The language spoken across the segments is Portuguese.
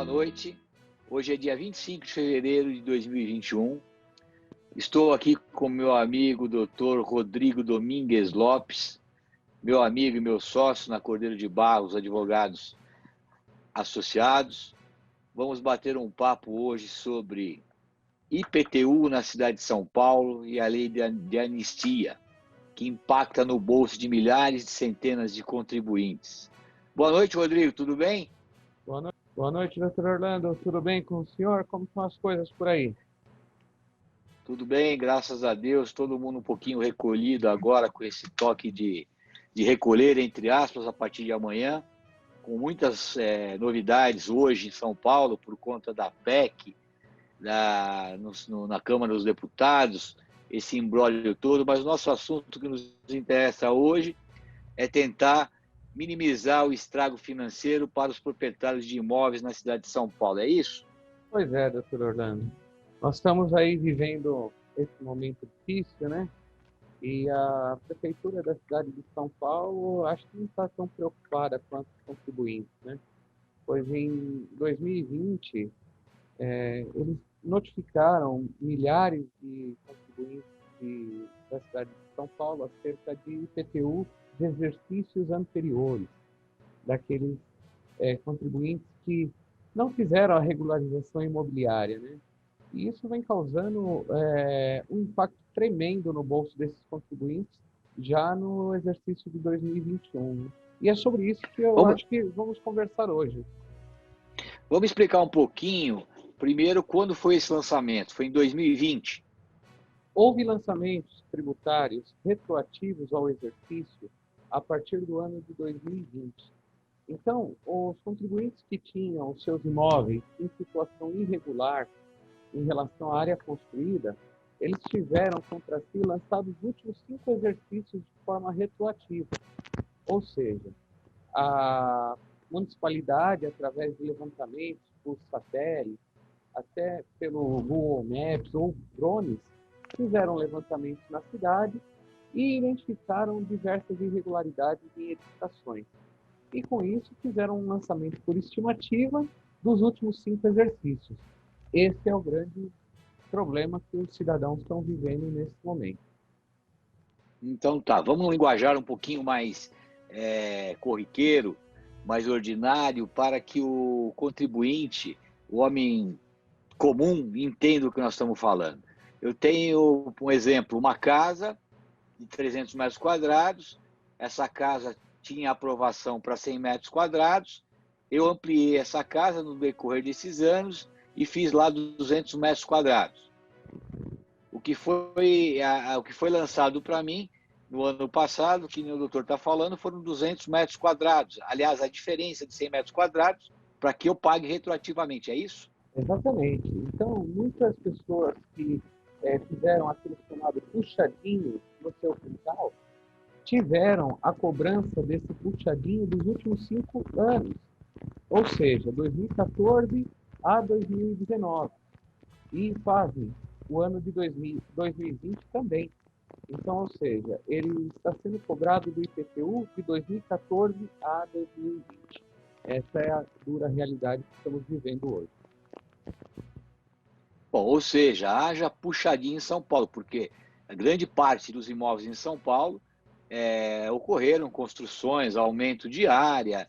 boa noite. Hoje é dia 25 de fevereiro de 2021. Estou aqui com meu amigo Dr. Rodrigo Domingues Lopes, meu amigo e meu sócio na Cordeiro de Barros Advogados Associados. Vamos bater um papo hoje sobre IPTU na cidade de São Paulo e a lei de anistia, que impacta no bolso de milhares de centenas de contribuintes. Boa noite, Rodrigo, tudo bem? Boa noite, doutor Orlando. Tudo bem com o senhor? Como estão as coisas por aí? Tudo bem, graças a Deus. Todo mundo um pouquinho recolhido agora com esse toque de recolher, entre aspas, a partir de amanhã, com muitas novidades hoje em São Paulo por conta da PEC, na Câmara dos Deputados, esse imbróglio todo, mas o nosso assunto que nos interessa hoje é tentar minimizar o estrago financeiro para os proprietários de imóveis na cidade de São Paulo, é isso? Pois é, doutor Orlando. Nós estamos aí vivendo esse momento difícil, né? E a Prefeitura da cidade de São Paulo acho que não está tão preocupada quanto os contribuintes, né? Pois em 2020, eles notificaram milhares de contribuintes da cidade de São Paulo acerca de IPTU de exercícios anteriores, daqueles contribuintes que não fizeram a regularização imobiliária, né? E isso vem causando um impacto tremendo no bolso desses contribuintes já no exercício de 2021. Né? E é sobre isso que eu acho que vamos conversar hoje. Vamos explicar um pouquinho, primeiro, quando foi esse lançamento? Foi em 2020? Houve lançamentos tributários retroativos ao exercício a partir do ano de 2020. Então, os contribuintes que tinham os seus imóveis em situação irregular em relação à área construída, eles tiveram contra si lançados os últimos 5 exercícios de forma retroativa. Ou seja, a municipalidade, através de levantamentos por satélite, até pelo Google Maps ou drones, fizeram levantamentos na cidade e identificaram diversas irregularidades em edificações. E com isso fizeram um lançamento por estimativa dos últimos 5 exercícios. Esse é o grande problema que os cidadãos estão vivendo nesse momento. Então tá, vamos num linguajar um pouquinho mais corriqueiro, mais ordinário, para que o contribuinte, o homem comum, entenda o que nós estamos falando. Eu tenho, um exemplo, uma casa de 300 metros quadrados, essa casa tinha aprovação para 100 metros quadrados, eu ampliei essa casa no decorrer desses anos e fiz lá 200 metros quadrados. O que foi lançado para mim no ano passado, que o doutor está falando, foram 200 metros quadrados. Aliás, a diferença de 100 metros quadrados para que eu pague retroativamente, é isso? Exatamente. Então, muitas pessoas que fizeram aquele chamado puxadinho no seu quintal tiveram a cobrança desse puxadinho dos últimos 5 anos, ou seja, 2014 a 2019, e fazem o ano de 2020 também. Então, ou seja, ele está sendo cobrado do IPTU de 2014 a 2020. Essa é a dura realidade que estamos vivendo hoje. Bom, ou seja, haja puxadinho em São Paulo, porque a grande parte dos imóveis em São Paulo ocorreram construções, aumento de área,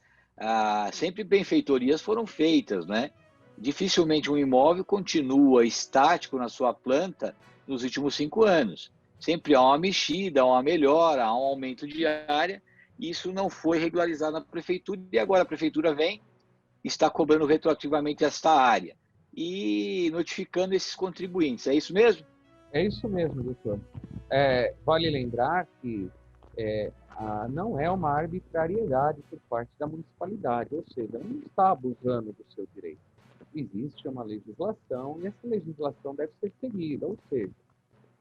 sempre benfeitorias foram feitas, né? Dificilmente um imóvel continua estático na sua planta nos últimos 5 anos. Sempre há uma mexida, há uma melhora, há um aumento de área, e isso não foi regularizado na prefeitura, e agora a prefeitura vem e está cobrando retroativamente esta área e notificando esses contribuintes. É isso mesmo? É isso mesmo, doutor. Vale lembrar que não é uma arbitrariedade por parte da municipalidade, ou seja, não está abusando do seu direito. Existe uma legislação e essa legislação deve ser seguida, ou seja,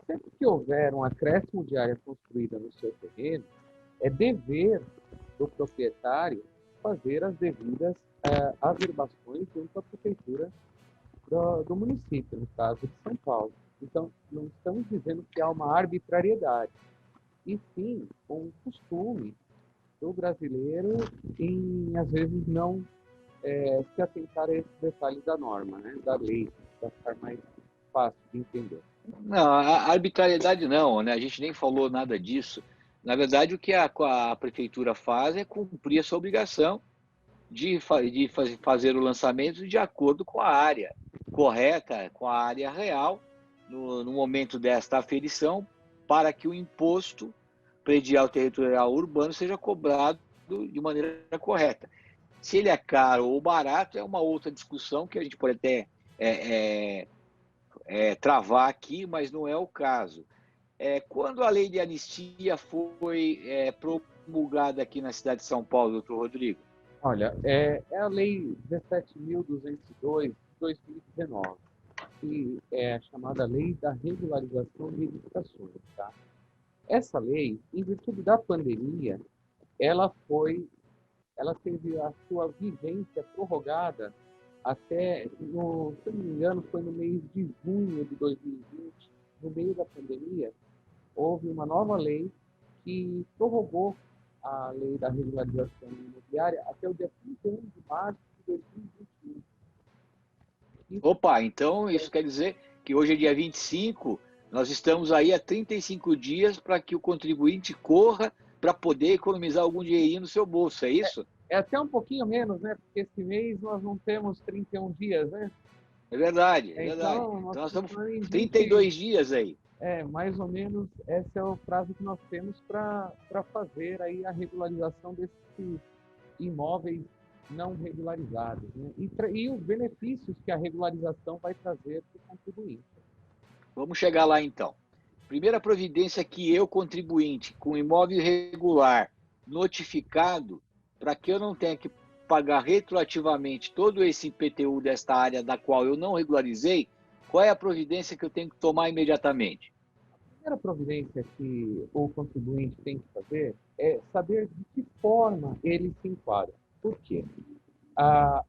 sempre que houver um acréscimo de área construída no seu terreno, é dever do proprietário fazer as devidas averbações junto à prefeitura do município, no caso de São Paulo. Então, não estamos dizendo que há uma arbitrariedade, e sim um costume do brasileiro em, às vezes, não se atentar a esse detalhe da norma, né, da lei, para ficar mais fácil de entender. Não, a arbitrariedade não, né? A gente nem falou nada disso. Na verdade, o que a prefeitura faz é cumprir a sua obrigação de fazer o lançamento de acordo com a área correta, com a área real, no momento desta aferição, para que o imposto predial territorial urbano seja cobrado de maneira correta. Se ele é caro ou barato, é uma outra discussão que a gente pode até travar aqui, mas não é o caso. Quando a lei de anistia foi promulgada aqui na cidade de São Paulo, doutor Rodrigo? Olha, é a Lei 17.202 de 2019, que é a chamada Lei da Regularização de Edificações. Tá? Essa lei, em virtude da pandemia, ela teve a sua vigência prorrogada até, se eu não me engano, foi no mês de junho de 2020, no meio da pandemia, houve uma nova lei que prorrogou a lei da regularização imobiliária até o dia 31 de março de 2021. Opa, então isso quer dizer que hoje é dia 25, nós estamos aí há 35 dias para que o contribuinte corra para poder economizar algum dinheirinho no seu bolso, é isso? É até um pouquinho menos, né? Porque esse mês nós não temos 31 dias, né? É verdade, é verdade. Então, Então nós estamos em 32 dias aí. mais ou menos, esse é o prazo que nós temos para fazer aí a regularização desses imóveis não regularizados, né? E os benefícios que a regularização vai trazer para o contribuinte. Vamos chegar lá então. Primeira providência que eu, contribuinte, com imóvel irregular, notificado, para que eu não tenha que pagar retroativamente todo esse IPTU desta área da qual eu não regularizei, qual é a providência que eu tenho que tomar imediatamente? A primeira providência que o contribuinte tem que fazer é saber de que forma ele se enquadra. Por quê? A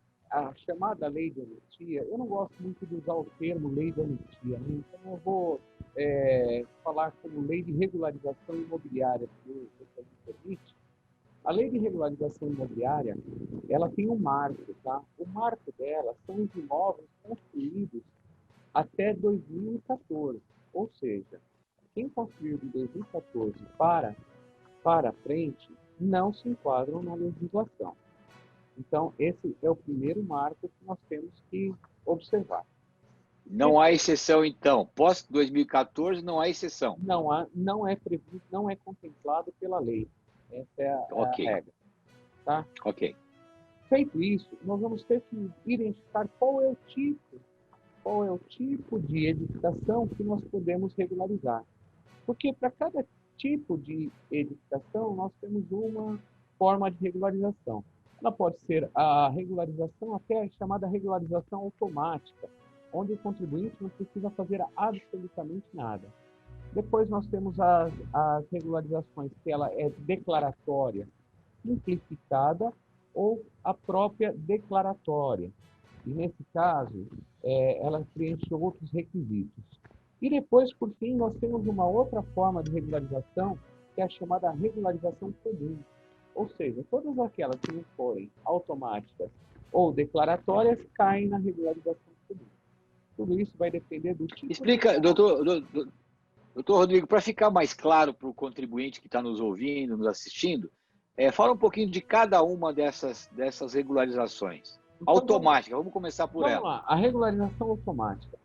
chamada lei de anistia, eu não gosto muito de usar o termo lei de anistia, né? Então eu vou falar como lei de regularização imobiliária, se o me permite. A lei de regularização imobiliária, ela tem um marco, tá? O marco dela são os imóveis construídos até 2014, ou seja, quem construiu de 2014 para frente não se enquadram na legislação. Então, esse é o primeiro marco que nós temos que observar. Não há exceção, então. Pós 2014, não há exceção. Não é previsto, não é contemplado pela lei. Essa é a regra. Tá? Ok. Feito isso, nós vamos ter que identificar qual é o tipo de edificação que nós podemos regularizar. Porque para cada tipo de edificação, nós temos uma forma de regularização. Ela pode ser a regularização, até chamada regularização automática, onde o contribuinte não precisa fazer absolutamente nada. Depois nós temos as regularizações, que ela é declaratória, simplificada ou a própria declaratória. E, nesse caso, ela preenche outros requisitos. E depois, por fim, nós temos uma outra forma de regularização, que é a chamada regularização comum. Ou seja, todas aquelas que não forem automáticas ou declaratórias caem na regularização comum. Tudo isso vai depender do tipo. Explica, doutor Rodrigo, para ficar mais claro para o contribuinte que está nos ouvindo, nos assistindo, fala um pouquinho de cada uma dessas regularizações. Então, automática, vamos começar por ela. Vamos lá, a regularização automática.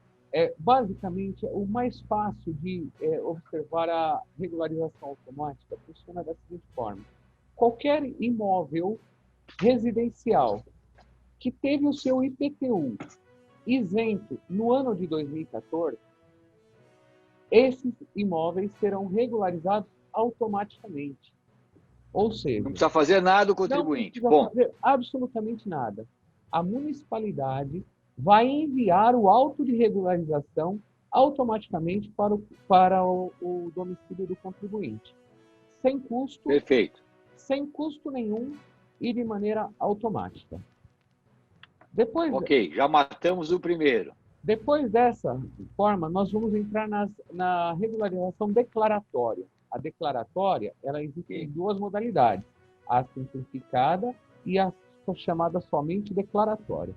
Basicamente, o mais fácil de observar a regularização automática funciona da seguinte forma. Qualquer imóvel residencial que teve o seu IPTU isento no ano de 2014, esses imóveis serão regularizados automaticamente. Ou seja, não precisa fazer nada o contribuinte. Não precisa fazer absolutamente nada. A municipalidade vai enviar o auto de regularização automaticamente para o domicílio do contribuinte. Sem custo. Perfeito. Sem custo nenhum e de maneira automática. Já matamos o primeiro. Depois dessa forma, nós vamos entrar na regularização declaratória. A declaratória, ela existe em duas modalidades, a simplificada e a cobrança chamada somente declaratória.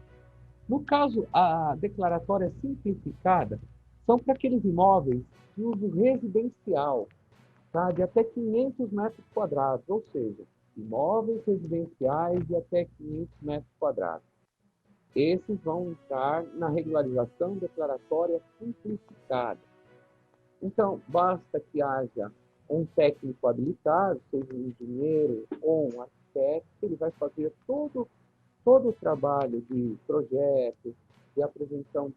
No caso, a declaratória simplificada são para aqueles imóveis de uso residencial, tá? De até 500 metros quadrados, ou seja, imóveis residenciais de até 500 metros quadrados. Esses vão entrar na regularização declaratória simplificada. Então, basta que haja um técnico habilitado, seja um engenheiro ou um arquiteto, ele vai fazer todo o trabalho de projeto, de apresentação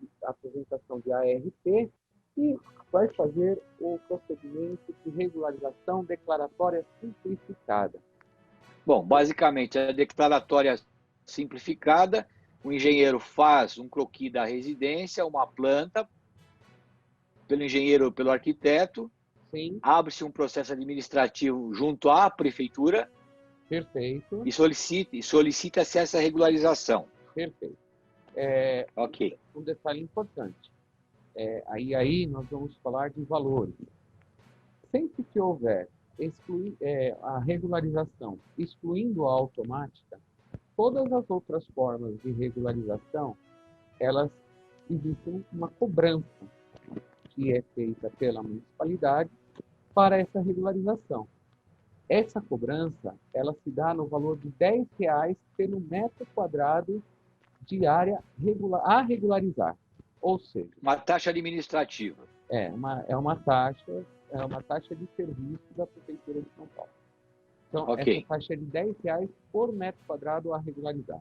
de ART e vai fazer o procedimento de regularização declaratória simplificada. Bom, basicamente, a declaratória simplificada, o engenheiro faz um croquis da residência, uma planta, pelo engenheiro ou pelo arquiteto, abre-se um processo administrativo junto à prefeitura. Perfeito. E solicita-se essa regularização. Perfeito. Ok. Um detalhe importante. Aí nós vamos falar de valores. Sempre que houver a regularização excluindo a automática, todas as outras formas de regularização, elas existem uma cobrança que é feita pela municipalidade para essa regularização. Essa cobrança, ela se dá no valor de R$10 pelo metro quadrado de área a regularizar. Ou seja... Uma taxa administrativa. É uma taxa de serviço da Prefeitura de São Paulo. Então, okay. Essa taxa é de R$10 por metro quadrado a regularizar.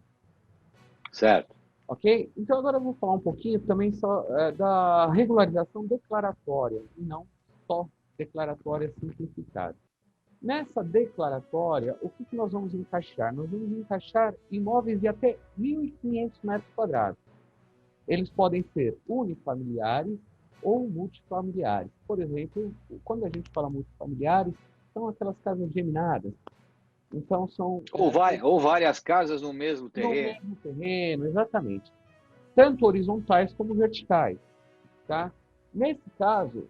Certo. Ok? Então, agora eu vou falar um pouquinho também só da regularização declaratória, e não só declaratória simplificada. Nessa declaratória, o que nós vamos encaixar? Nós vamos encaixar imóveis de até 1.500 metros quadrados. Eles podem ser unifamiliares ou multifamiliares. Por exemplo, quando a gente fala multifamiliares, são aquelas casas geminadas. Então, são... Ou várias casas no mesmo terreno. No mesmo terreno, exatamente. Tanto horizontais como verticais. Tá? Nesse caso,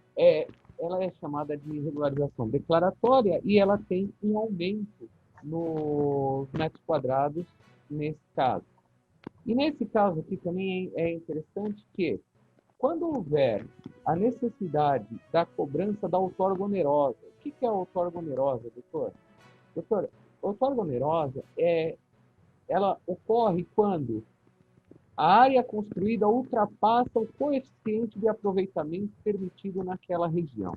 ela é chamada de regularização declaratória e ela tem um aumento nos metros quadrados nesse caso. E nesse caso aqui também é interessante que, quando houver a necessidade da cobrança da outorga onerosa, o que é a outorga onerosa, doutor? Doutor, a outorga onerosa ela ocorre quando a área construída ultrapassa o coeficiente de aproveitamento permitido naquela região.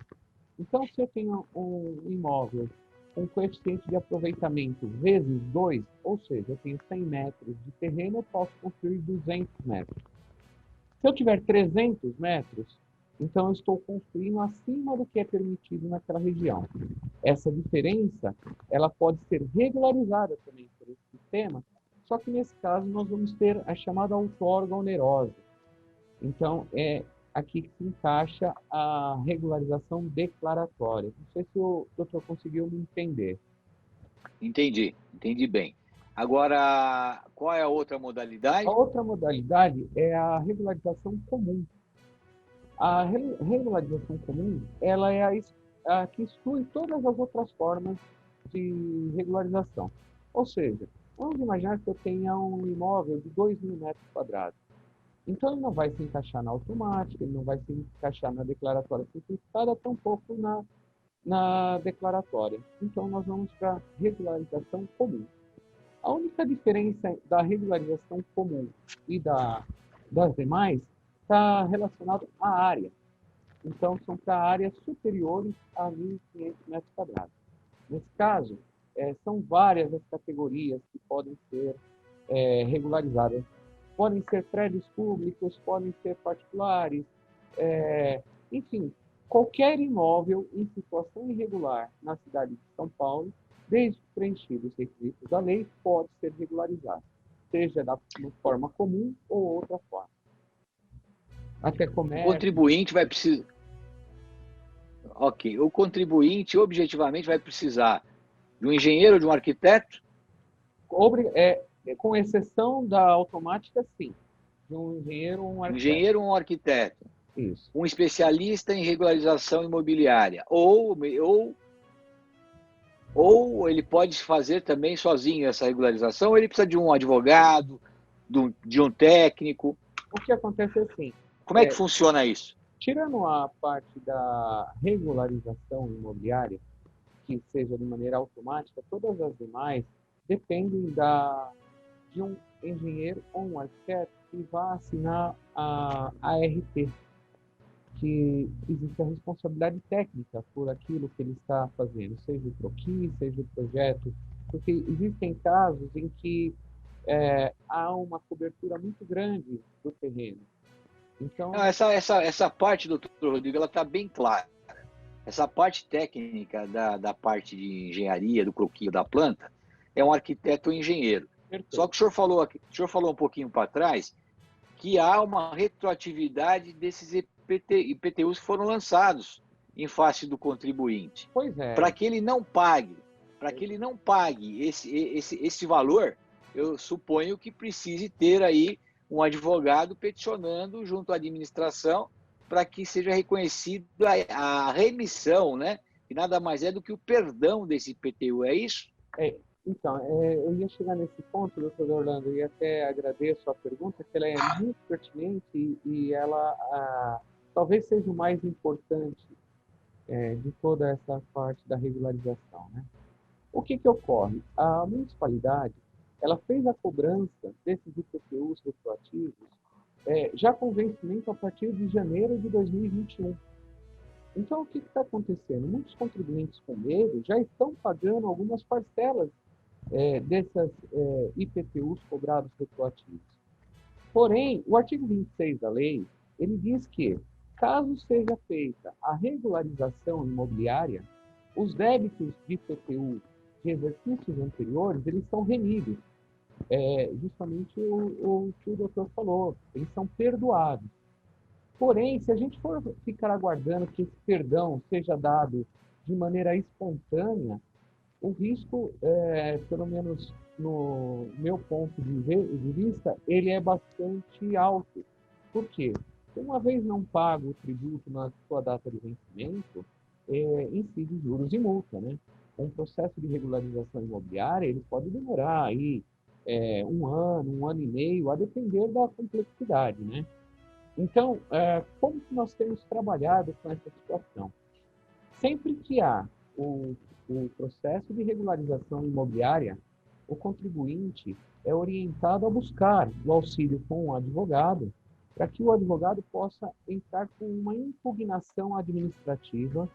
Então, se eu tenho um imóvel com coeficiente de aproveitamento vezes 2, ou seja, eu tenho 100 metros de terreno, eu posso construir 200 metros. Se eu tiver 300 metros, então eu estou construindo acima do que é permitido naquela região. Essa diferença, ela pode ser regularizada também por esse sistema, só que nesse caso nós vamos ter a chamada outorga onerosa. Então, é aqui que se encaixa a regularização declaratória. Não sei se o doutor conseguiu me entender. Entendi bem. Agora, qual é a outra modalidade? A outra modalidade é a regularização comum. A regularização comum, ela é a que exclui todas as outras formas de regularização. Ou seja, vamos imaginar que eu tenha um imóvel de 2.000 metros quadrados. Então, ele não vai se encaixar na automática, ele não vai se encaixar na declaratória simplificada, tampouco na declaratória. Então, nós vamos para a regularização comum. A única diferença da regularização comum e das demais está relacionada à área. Então, são para áreas superiores a 1.500 metros quadrados. Nesse caso, são várias as categorias que podem ser regularizadas. Podem ser prédios públicos, podem ser particulares, enfim, qualquer imóvel em situação irregular na cidade de São Paulo, desde preenchidos os requisitos da lei, pode ser regularizado, seja da forma comum ou outra forma. Até comércio... O contribuinte vai precisar... Ok, o contribuinte objetivamente vai precisar de um engenheiro ou de um arquiteto? Com exceção da automática, sim. De um engenheiro ou um arquiteto. Engenheiro ou um arquiteto. Isso. Um especialista em regularização imobiliária. Ou Ou ele pode fazer também sozinho essa regularização, ou ele precisa de um advogado, de um técnico? O que acontece é assim, Como é que funciona isso? tirando a parte da regularização imobiliária, que seja de maneira automática, todas as demais dependem de um engenheiro ou um arquiteto que vá assinar a ART, que existe a responsabilidade técnica por aquilo que ele está fazendo, seja o croquis, seja o projeto, porque existem casos em que há uma cobertura muito grande do terreno. Então, Não, essa parte, doutor Rodrigo, ela está bem clara. Essa parte técnica da parte de engenharia, do croquis da planta, é um arquiteto ou engenheiro. perfeito. Só que o senhor falou um pouquinho para trás que há uma retroatividade desses IPTUs que foram lançados em face do contribuinte. Pois é. Para que ele não pague, esse valor, eu suponho que precise ter aí um advogado peticionando junto à administração para que seja reconhecida a remissão, né? Que nada mais é do que o perdão desse IPTU, é isso? Então, eu ia chegar nesse ponto, doutor Orlando, e até agradeço a pergunta, que ela é muito pertinente e ela talvez seja o mais importante de toda essa parte da regularização, né? O que ocorre? A municipalidade, ela fez a cobrança desses IPTUs retroativos já com vencimento a partir de janeiro de 2021. Então, o que está acontecendo? Muitos contribuintes com medo já estão pagando algumas parcelas dessas IPTUs cobrados retroativos. Porém, o artigo 26 da lei, ele diz que, caso seja feita a regularização imobiliária, os débitos de IPTU de exercícios anteriores, eles são remidos. Justamente o que o doutor falou, eles são perdoados. Porém, se a gente for ficar aguardando que esse perdão seja dado de maneira espontânea, o risco, pelo menos no meu ponto de vista, ele é bastante alto. Por quê? Uma vez não pago o tributo na sua data de vencimento, incide juros e multa, né? Um processo de regularização imobiliária, ele pode demorar aí um ano e meio, a depender da complexidade, né? Então, como que nós temos trabalhado com essa situação? Sempre que há o processo de regularização imobiliária, o contribuinte é orientado a buscar o auxílio com o advogado, para que o advogado possa entrar com uma impugnação administrativa,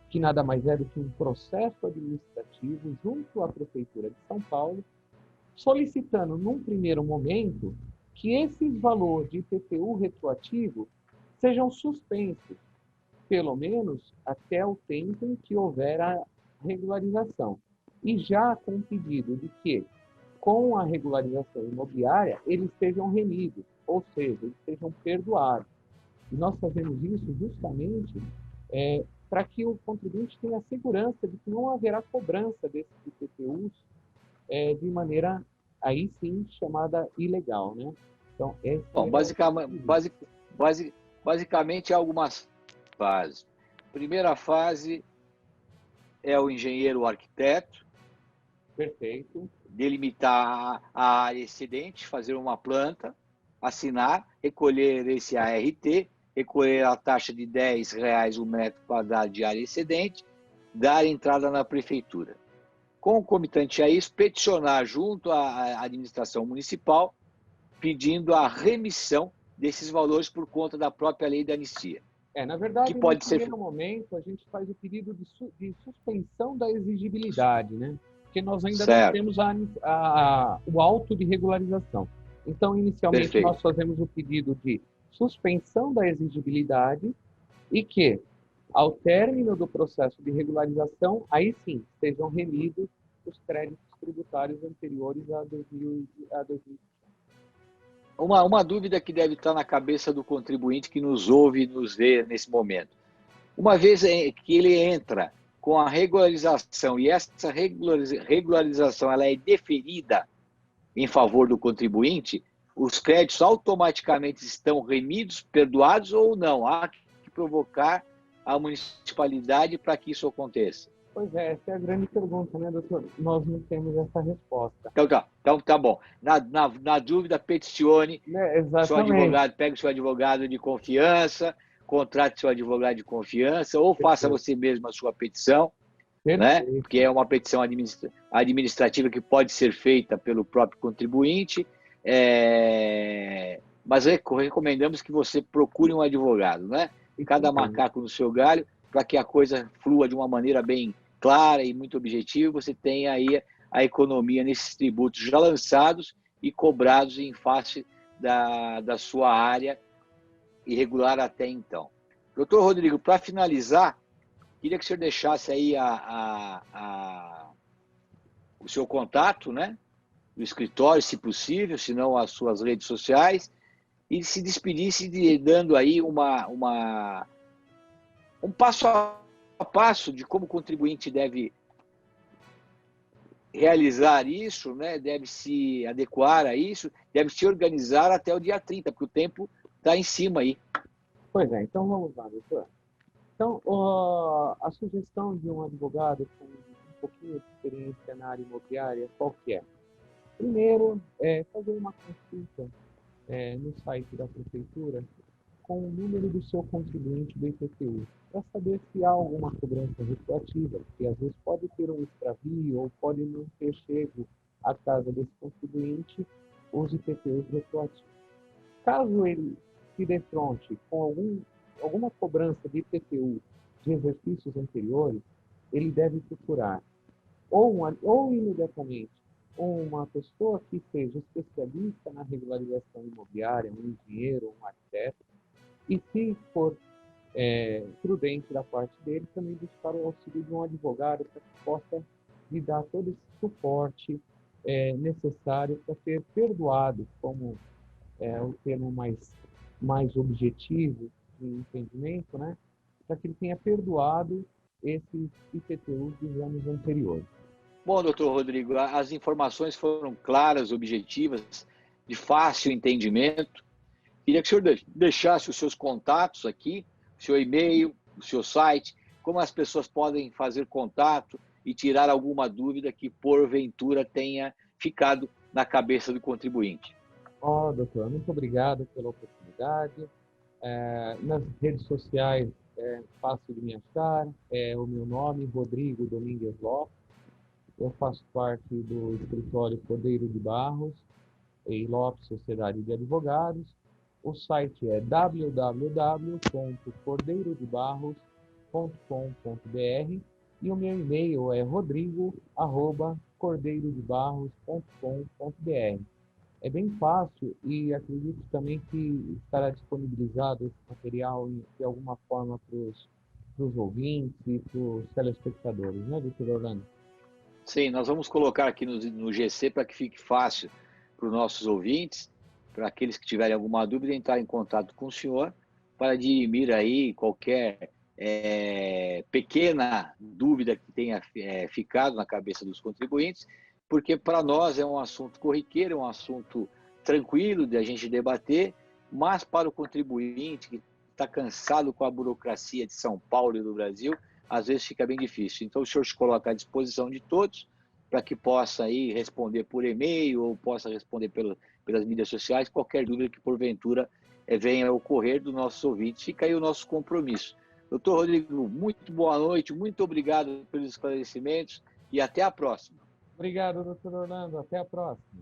que nada mais é do que um processo administrativo junto à Prefeitura de São Paulo, solicitando, num primeiro momento, que esses valores de IPTU retroativo sejam suspensos, pelo menos até o tempo em que houver a regularização. E já com o pedido de que, com a regularização imobiliária, eles sejam remidos, ou seja, eles sejam perdoados. E nós fazemos isso justamente para que o contribuinte tenha segurança de que não haverá cobrança desses IPTUs de maneira, aí sim, chamada ilegal, né? Então, Bom, basicamente, há algumas fases. Primeira fase é o engenheiro ou arquiteto. Perfeito. Delimitar a área excedente, fazer uma planta, assinar, recolher esse ART, recolher a taxa de R$10 o metro quadrado de área excedente, dar entrada na prefeitura. Concomitante a isso, peticionar junto à administração municipal, pedindo a remissão desses valores por conta da própria lei da anistia. Na verdade, que pode no ser... primeiro momento, a gente faz o pedido de suspensão da exigibilidade, né? Porque nós ainda não temos o auto de regularização. Então, inicialmente, Perfeito. Nós fazemos o pedido de suspensão da exigibilidade e que, ao término do processo de regularização, aí sim, sejam remidos os créditos tributários anteriores a 2020. Uma dúvida que deve estar na cabeça do contribuinte que nos ouve e nos vê nesse momento. Uma vez que ele entra com a regularização e essa regularização ela é deferida em favor do contribuinte, os créditos automaticamente estão remidos, perdoados ou não? Há que provocar a municipalidade para que isso aconteça. Pois é, essa é a grande pergunta, né, doutor? Nós não temos essa resposta. Então tá bom. Na dúvida, peticione Né, seu exatamente. advogado, pegue o seu advogado de confiança, contrate seu advogado de confiança, ou faça Perfeito. você mesmo a sua petição, né? Porque Perfeito. é uma petição administrativa que pode ser feita pelo próprio contribuinte, mas recomendamos que você procure um advogado, né? Isso Cada mesmo. macaco no seu galho, para que a coisa flua de uma maneira bem clara e muito objetiva, você tenha aí a economia nesses tributos já lançados e cobrados em face da sua área irregular até então. Doutor Rodrigo, para finalizar, queria que o senhor deixasse aí o seu contato, né? Do escritório, se possível, se não as suas redes sociais, e se despedisse dando aí um passo a passo de como o contribuinte deve realizar isso, né? Deve se adequar a isso, deve se organizar até o dia 30, porque o tempo está em cima aí. Pois é, então vamos lá, doutor. Então, a sugestão de um advogado com um pouquinho de experiência na área imobiliária, qual que é? Primeiro, fazer uma consulta no site da prefeitura com o número do seu contribuinte do IPTU, para saber se há alguma cobrança retroativa, porque às vezes pode ter um extravio ou pode não ter chego à casa desse contribuinte os IPTUs retroativos. Caso ele se defronte com alguma cobrança de IPTU de exercícios anteriores, ele deve procurar ou imediatamente uma pessoa que seja especialista na regularização imobiliária, um engenheiro, um arquiteto, e se for prudente da parte dele, também buscar o auxílio de um advogado para que possa lhe dar todo esse suporte necessário para ser perdoado, como o termo mais objetivo de entendimento, né? Para que ele tenha perdoado esses IPTUs dos anos anteriores. Bom, doutor Rodrigo, as informações foram claras, objetivas, de fácil entendimento. Queria que o senhor deixasse os seus contatos aqui, o seu e-mail, o seu site, como as pessoas podem fazer contato e tirar alguma dúvida que porventura tenha ficado na cabeça do contribuinte. Doutor, muito obrigado pela oportunidade. Nas redes sociais é fácil de me achar, o meu nome, Rodrigo Domingues Lopes. Eu faço parte do escritório Cordeiro de Barros e Lopes Sociedade de Advogados. O site é www.cordeirodebarros.com.br e o meu e-mail é rodrigo@cordeirodebarros.com.br. É bem fácil e acredito também que estará disponibilizado esse material de alguma forma para os ouvintes e para os telespectadores, né, doutor Orlando? Sim, nós vamos colocar aqui no GC para que fique fácil para os nossos ouvintes, para aqueles que tiverem alguma dúvida, entrar em contato com o senhor para dirimir aí qualquer pequena dúvida que tenha ficado na cabeça dos contribuintes, porque para nós é um assunto corriqueiro, é um assunto tranquilo de a gente debater, mas para o contribuinte que está cansado com a burocracia de São Paulo e do Brasil, às vezes fica bem difícil. Então, o senhor se coloca à disposição de todos para que possa aí responder por e-mail ou possa responder pelas mídias sociais qualquer dúvida que porventura venha a ocorrer dos nossos ouvintes. Fica aí o nosso compromisso. Doutor Rodrigo, muito boa noite, muito obrigado pelos esclarecimentos e até a próxima. Obrigado, doutor Orlando. Até a próxima.